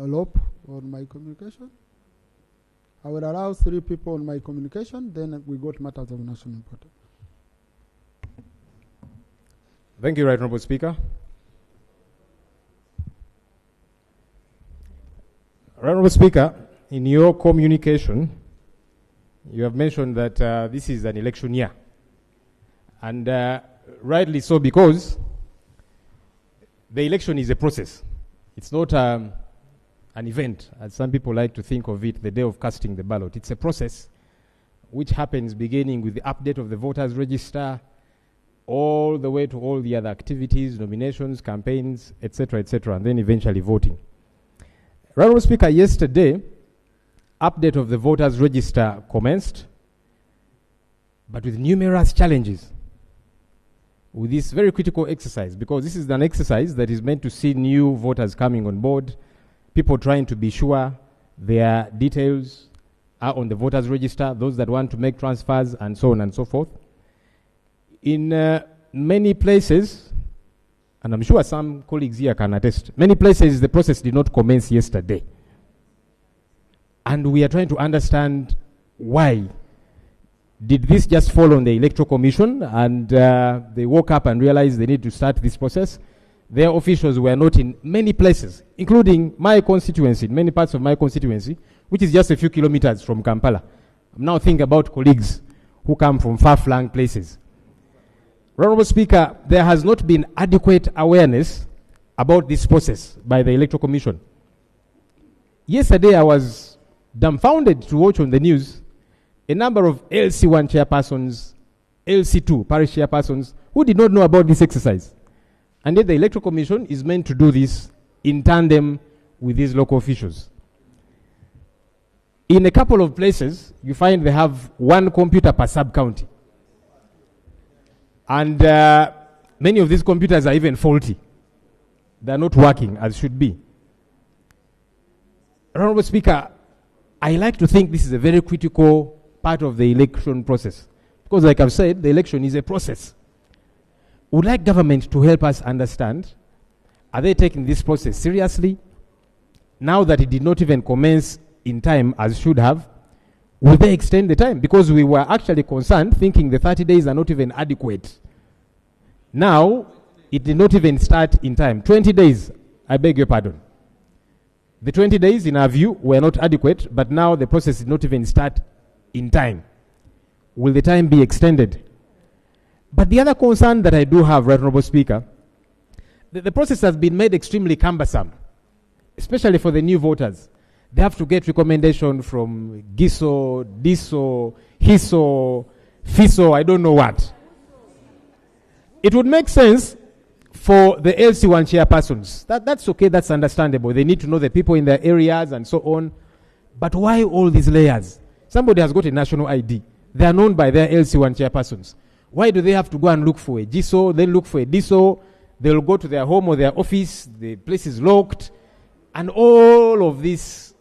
LOP on my communication. I will allow 3 people on my communication, then we go to matters of national importance. Thank you, Right Honourable Speaker. Right Honourable Speaker, in your communication, you have mentioned that this is an election year. And rightly so, because the election is a process. It's not an event, as some people like to think of it, the day of casting the ballot. It's a process which happens beginning with the update of the voters register, all the way to all the other activities, nominations, campaigns, etc., and then eventually voting. Right Honourable Speaker, yesterday, update of the voters register commenced, but with numerous challenges with this very critical exercise, because this is an exercise that is meant to see new voters coming on board, people trying to be sure their details are on the voters register, those that want to make transfers, and so on and so forth. In many places, and I'm sure some colleagues here can attest, many places the process did not commence yesterday. And we are trying to understand why. Did this just fall on the Electoral Commission and they woke up and realized they need to start this process? Their officials were not in many places, including my constituency, many parts of my constituency, which is just a few kilometers from Kampala. I'm now thinking about colleagues who come from far-flung places. Honourable Speaker, there has not been adequate awareness about this process by the Electoral Commission. Yesterday, I was dumbfounded to watch on the news a number of LC1 chairpersons, LC2 parish chairpersons, who did not know about this exercise. And yet the Electoral Commission is meant to do this in tandem with these local officials. In a couple of places, you find they have 1 computer per sub-county. And many of these computers are even faulty. They are not working as should be. Honourable Speaker, I like to think this is a very critical part of the election process. Because like I've said, the election is a process. Would like government to help us understand, are they taking this process seriously? Now that it did not even commence in time as should have, will they extend the time? Because we were actually concerned, thinking the 30 days are not even adequate. Now, it did not even start in time. 20 days, I beg your pardon. The 20 days, in our view, were not adequate, but now the process did not even start in time. Will the time be extended? But the other concern that I do have, Right Honourable Speaker, the process has been made extremely cumbersome, especially for the new voters. They have to get recommendation from GISO, DISO, HISO, FISO, I don't know what. It would make sense for the LC1 chairpersons. That's okay, that's understandable. They need to know the people in their areas and so on. But why all these layers? Somebody has got a national ID. They are known by their LC1 chairpersons. Why do they have to go and look for a GISO, then look for a DISO, they'll go to their home or their office, the place is locked, and all of this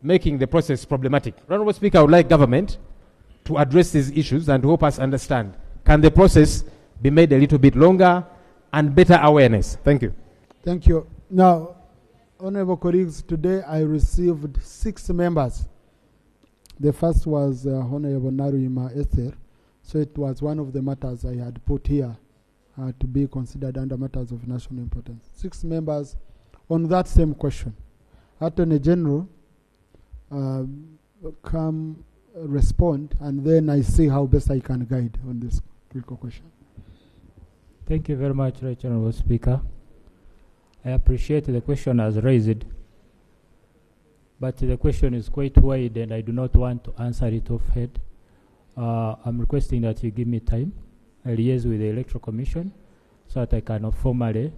making the process problematic. Honourable Speaker, I would like government to address these issues and to help us understand. Can the process be made a little bit longer and better awareness? Thank you. Thank you. Now, honourable colleagues, today I received 6 members. The first was Honourable Naruyima Esther. So it was one of the matters I had put here to be considered under matters of national importance. 6 members on that same question. Attorney General, come respond, and then I see how best I can guide on this critical question. Thank you very much, Right Honourable Speaker. I appreciate the question as raised, but the question is quite wide and I do not want to answer it off head. I'm requesting that you give me time. I'll liaise with the Electoral Commission so that I can formally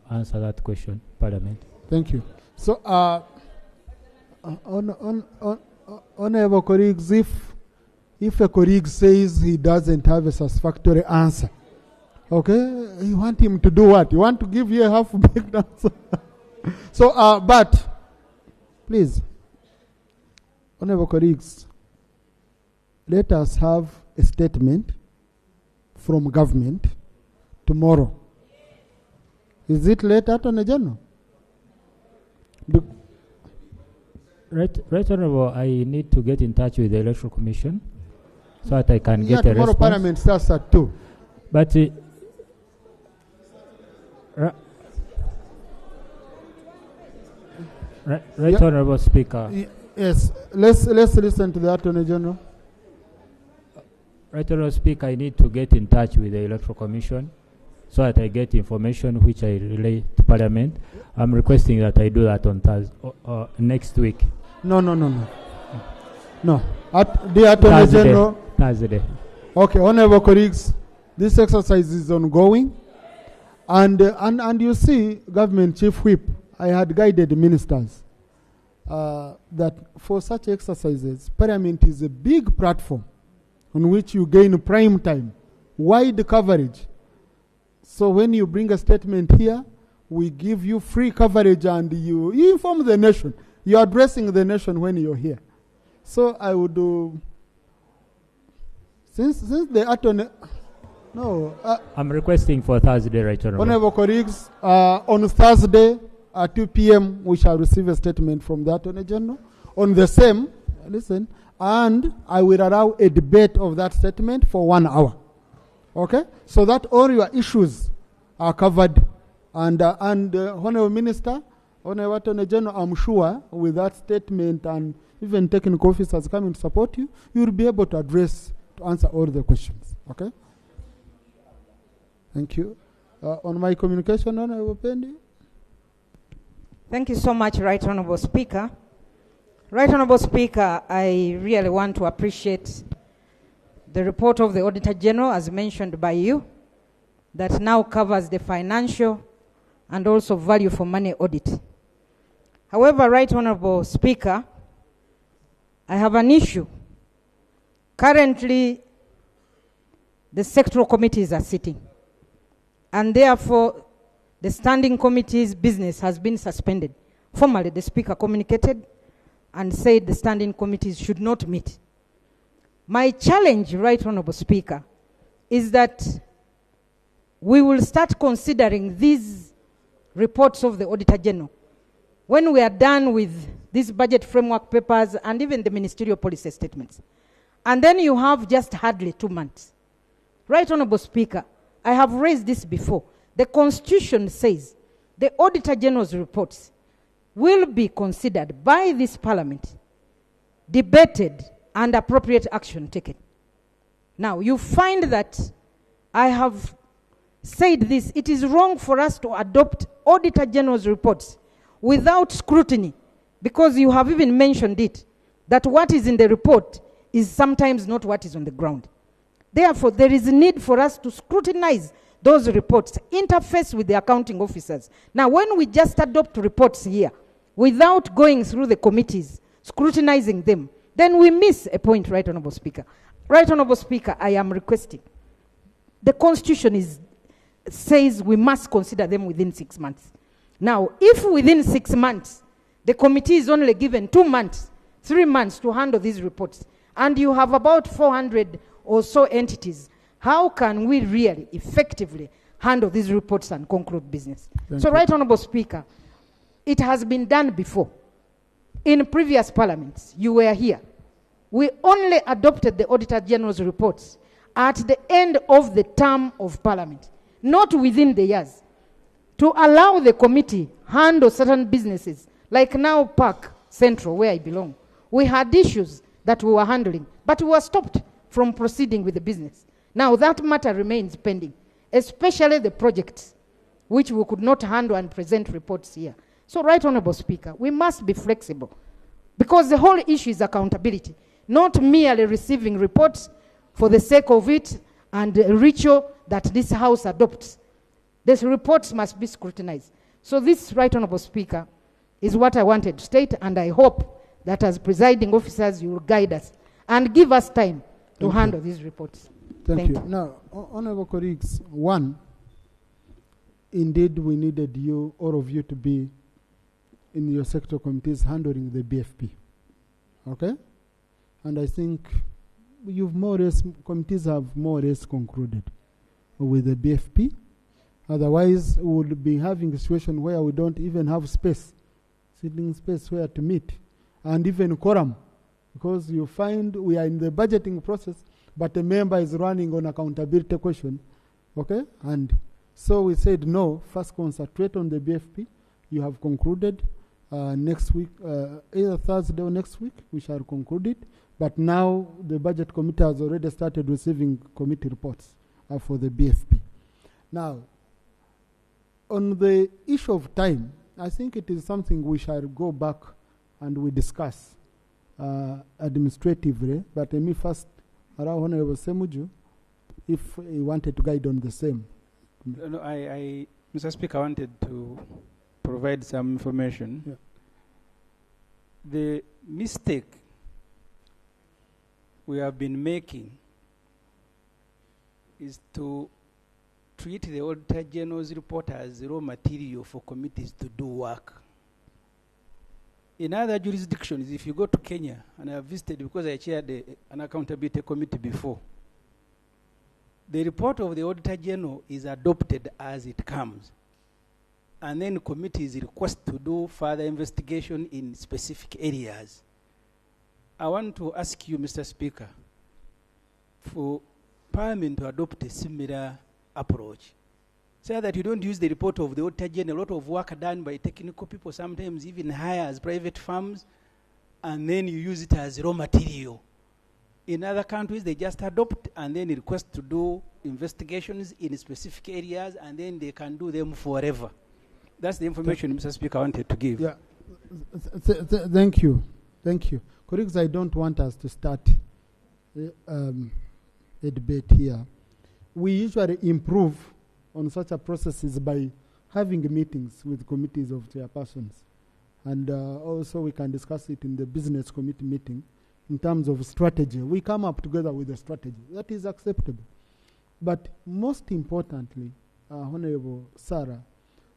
answer that question, Parliament. Thank you. So, honourable colleagues, if a colleague says he doesn't have a satisfactory answer, okay, you want him to do what? You want to give you a half-baked answer? So, but, please, honourable colleagues, let us have a statement from government tomorrow. Is it late, Attorney General? Right Honorable, I need to get in touch with the Electoral Commission so that I can get a tomorrow response. Parliament starts at 2. But Right Honorable Speaker. Yes, let's listen to the Attorney General. Right Honorable Speaker, I need to get in touch with the Electoral Commission so that I get information which I relay to Parliament. I'm requesting that I do that on Thursday, next week. No. The Attorney General. Thursday. Okay, honorable colleagues, this exercise is ongoing. And you see, Government Chief Whip, I had guided ministers that for such exercises, Parliament is a big platform on which you gain prime time, wide coverage. So when you bring a statement here, we give you free coverage and you inform the nation. You're addressing the nation when you're here. So I would do, since the attorney, no. I'm requesting for Thursday, Right Honorable. Honorable colleagues, on Thursday at 2 p.m. we shall receive a statement from the Attorney General on the same, listen, and I will allow a debate of that statement for 1 hour. Okay? So that all your issues are covered. And Honorable Minister, Honorable Attorney General, I'm sure with that statement and even technical officers coming to support you, you will be able to answer all the questions. Okay? Thank you. On my communication, Honorable Pendi. Thank you so much, Right Honorable Speaker. Right Honorable Speaker, I really want to appreciate the report of the Auditor General, as mentioned by you, that now covers the financial and also value for money audit. However, Right Honorable Speaker, I have an issue. Currently, the sectoral committees are sitting, and therefore, the standing committee's business has been suspended. Formally, the Speaker communicated and said the standing committees should not meet. My challenge, Right Honorable Speaker, is that we will start considering these reports of the Auditor General when we are done with these budget framework papers and even the ministerial policy statements. And then you have just hardly 2 months. Right Honorable Speaker, I have raised this before. The Constitution says the Auditor General's reports will be considered by this Parliament, debated, and appropriate action taken. Now, you find that I have said this. It is wrong for us to adopt Auditor General's reports without scrutiny, because you have even mentioned it, that what is in the report is sometimes not what is on the ground. Therefore, there is a need for us to scrutinize those reports, interface with the accounting officers. Now, when we just adopt reports here without going through the committees, scrutinizing them, then we miss a point, Right Honorable Speaker. Right Honorable Speaker, I am requesting. The Constitution says we must consider them within 6 months. Now, if within 6 months, the committee is only given 2 months, 3 months to handle these reports, and you have about 400 or so entities, how can we really effectively handle these reports and conclude business? Thank so, you. Right Honorable Speaker, it has been done before. In previous parliaments, you were here. We only adopted the Auditor General's reports at the end of the term of Parliament, not within the years, to allow the committee handle certain businesses, like now Park Central, where I belong. We had issues that we were handling, but we were stopped from proceeding with the business. Now that matter remains pending, especially the projects, which we could not handle and present reports here. So, Right Honorable Speaker, we must be flexible, because the whole issue is accountability, not merely receiving reports for the sake of it and a ritual that this House adopts. These reports must be scrutinized. So this, Right Honorable Speaker, is what I wanted to state, and I hope that as presiding officers you will guide us and give us time to handle these reports. Thank you. Now, honorable colleagues, one, indeed we needed you, all of you, to be in your sector committees handling the BFP. Okay? And I think you've more or less, committees have more or less concluded with the BFP. Otherwise, we would be having a situation where we don't even have space, sitting space where to meet. and even quorum, because you find we are in the budgeting process, but a member is running on accountability question, okay? And so we said, no, first concentrate on the BFP. You have concluded. Next week, either Thursday or next week, we shall conclude it. But now the budget committee has already started receiving committee reports for the BFP. Now, on the issue of time, I think it is something we shall go back and we discuss administratively. But let me first allow Honorable Ssemujju if he wanted to guide on the same. No, Mr. Speaker, I wanted to provide some information. Yeah. The mistake we have been making is to treat the Auditor General's report as raw material for committees to do work. In other jurisdictions, if you go to Kenya, and I have visited because I chaired an accountability committee before, the report of the Auditor General is adopted as it comes. And then committees request to do further investigation in specific areas. I want to ask you, Mr. Speaker, for Parliament to adopt a similar approach. So that you don't use the report of the Auditor General, a lot of work done by technical people, sometimes even hires private firms, and then you use it as raw material. In other countries, they just adopt and then request to do investigations in specific areas, and then they can do them forever. That's the information, Mr. Speaker, I wanted to give. Yeah. Thank you. Thank you. Colleagues, I don't want us to start a debate here. We usually improve on such a processes by having meetings with committees of chairpersons. And also we can discuss it in the business committee meeting in terms of strategy. We come up together with a strategy. That is acceptable. But most importantly, Honorable Sarah,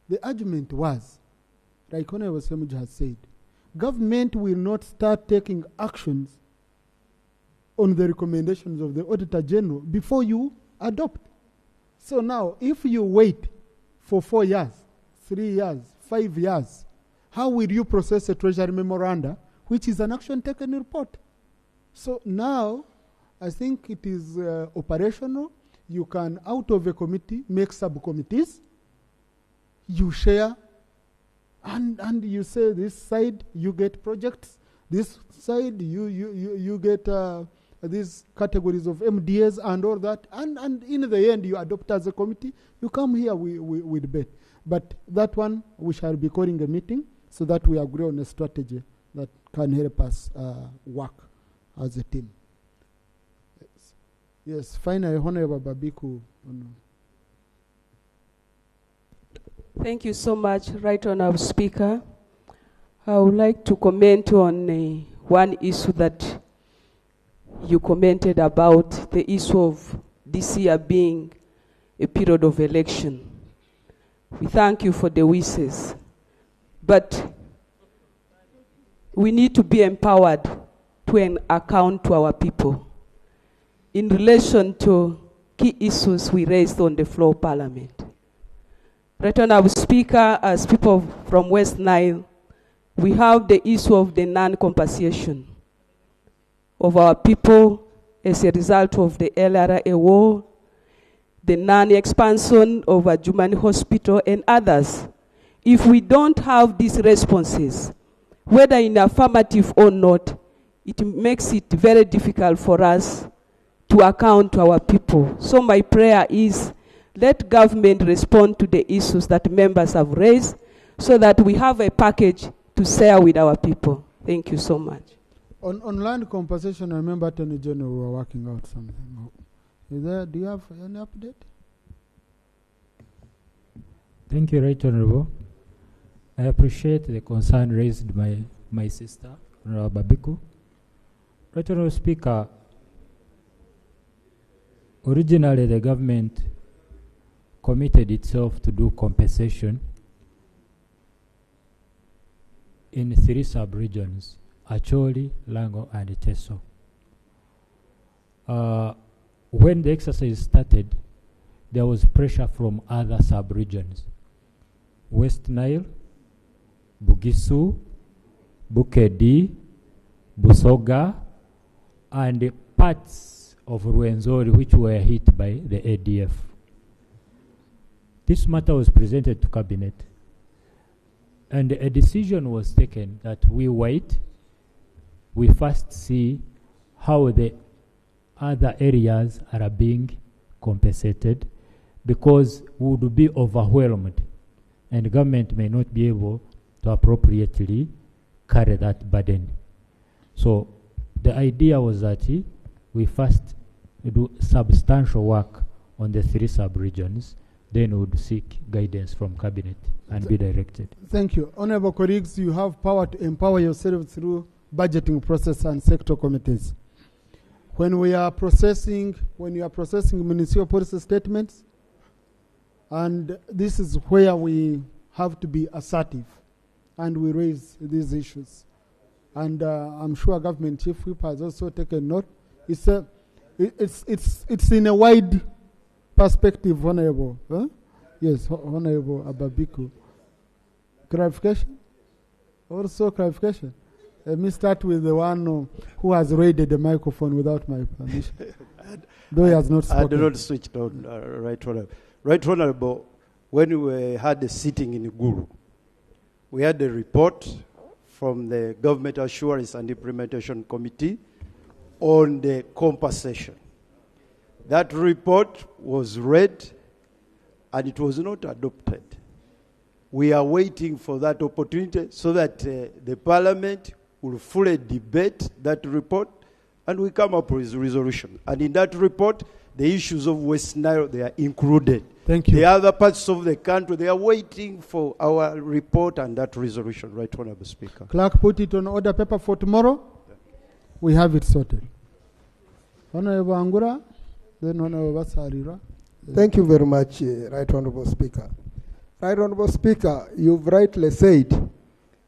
the argument was, like Honorable Ssemujju has said, government will not start taking actions on the recommendations of the Auditor General before you adopt. So now, if you wait for 4 years, 3 years, 5 years, how will you process a Treasury memoranda, which is an action taken report? So now, I think it is operational. You can, out of a committee, make subcommittees. You share, and you say this side you get projects, this side you get these categories of MDAs and all that, and in the end you adopt as a committee. You come here, we debate. But that one we shall be calling a meeting so that we agree on a strategy that can help us work as a team. Yes, finally, Honorable Babiku. Thank you so much, Right Honourable Speaker. I would like to comment on one issue that you commented about, the issue of this year being a period of election. We thank you for the wishes, but we need to be empowered to account to our people in relation to key issues we raised on the floor of Parliament. Right Honourable Speaker, as people from West Nile, we have the issue of the non-compensation of our people as a result of the LRA war, the non-expansion of a Jumani hospital and others. If we don't have these responses, whether in affirmative or not, it makes it very difficult for us to account to our people. So my prayer is, let government respond to the issues that members have raised so that we have a package to share with our people. Thank you so much. On land compensation, I remember Attorney General were working out something. Do you have any update? Thank you, Right Honourable. I appreciate the concern raised by my sister, Honourable Babiku. Right Honourable Speaker, originally the government committed itself to do compensation in 3 sub-regions, Acholi, Lango, and Teso. When the exercise started, there was pressure from other sub-regions. West Nile, Bugisu, Bukedi, Busoga, and parts of Rwenzori which were hit by the ADF. This matter was presented to Cabinet, and a decision was taken that we wait, we first see how the other areas are being compensated, because we would be overwhelmed and government may not be able to appropriately carry that burden. So the idea was that we first do substantial work on the 3 sub-regions, then we would seek guidance from Cabinet and be directed. Thank you. Honorable colleagues, you have power to empower yourself through budgeting process and sector committees. When you are processing municipal policy statements, and this is where we have to be assertive, and we raise these issues. And I'm sure Government Chief Whip has also taken note. It's in a wide perspective, Honorable. Huh? Yes, Honorable Ababiku. Clarification? Also clarification. Let me start with the one who has raided the microphone without my permission. Though he has not spoken. I do not switch on, Right Honorable. Right Honorable, when we had a sitting in Guru, we had a report from the Government Assurance and Implementation Committee on the compensation. That report was read and it was not adopted. We are waiting for that opportunity so that the Parliament will fully debate that report and we come up with a resolution. And in that report, the issues of West Nile, they are included. Thank you. The other parts of the country, they are waiting for our report and that resolution. Right, Honorable Speaker. Clerk, put it on order paper for tomorrow. We have it sorted. Honorable Angura, then Honorable Basarira. Thank you very much, Right Honorable Speaker. Right Honorable Speaker, you've rightly said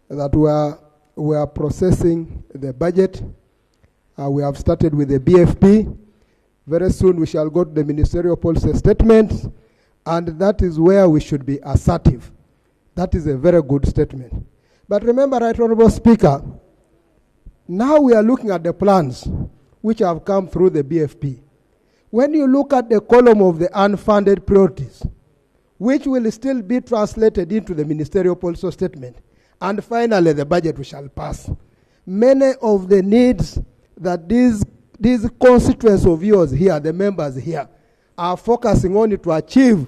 that we are processing the budget. We have started with the BFP. Very soon we shall go to the ministerial policy statements, and that is where we should be assertive. That is a very good statement. But remember, Right Honorable Speaker, now we are looking at the plans which have come through the BFP. When you look at the column of the unfunded priorities, which will still be translated into the ministerial policy statement, and finally the budget we shall pass, many of the needs that these constituents of yours here, the members here, are focusing on it to achieve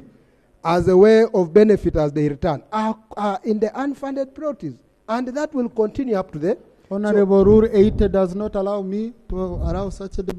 as a way of benefit as they return, are in the unfunded priorities. And that will continue up to the... Honorable Rule 8 does not allow me to allow such a debate.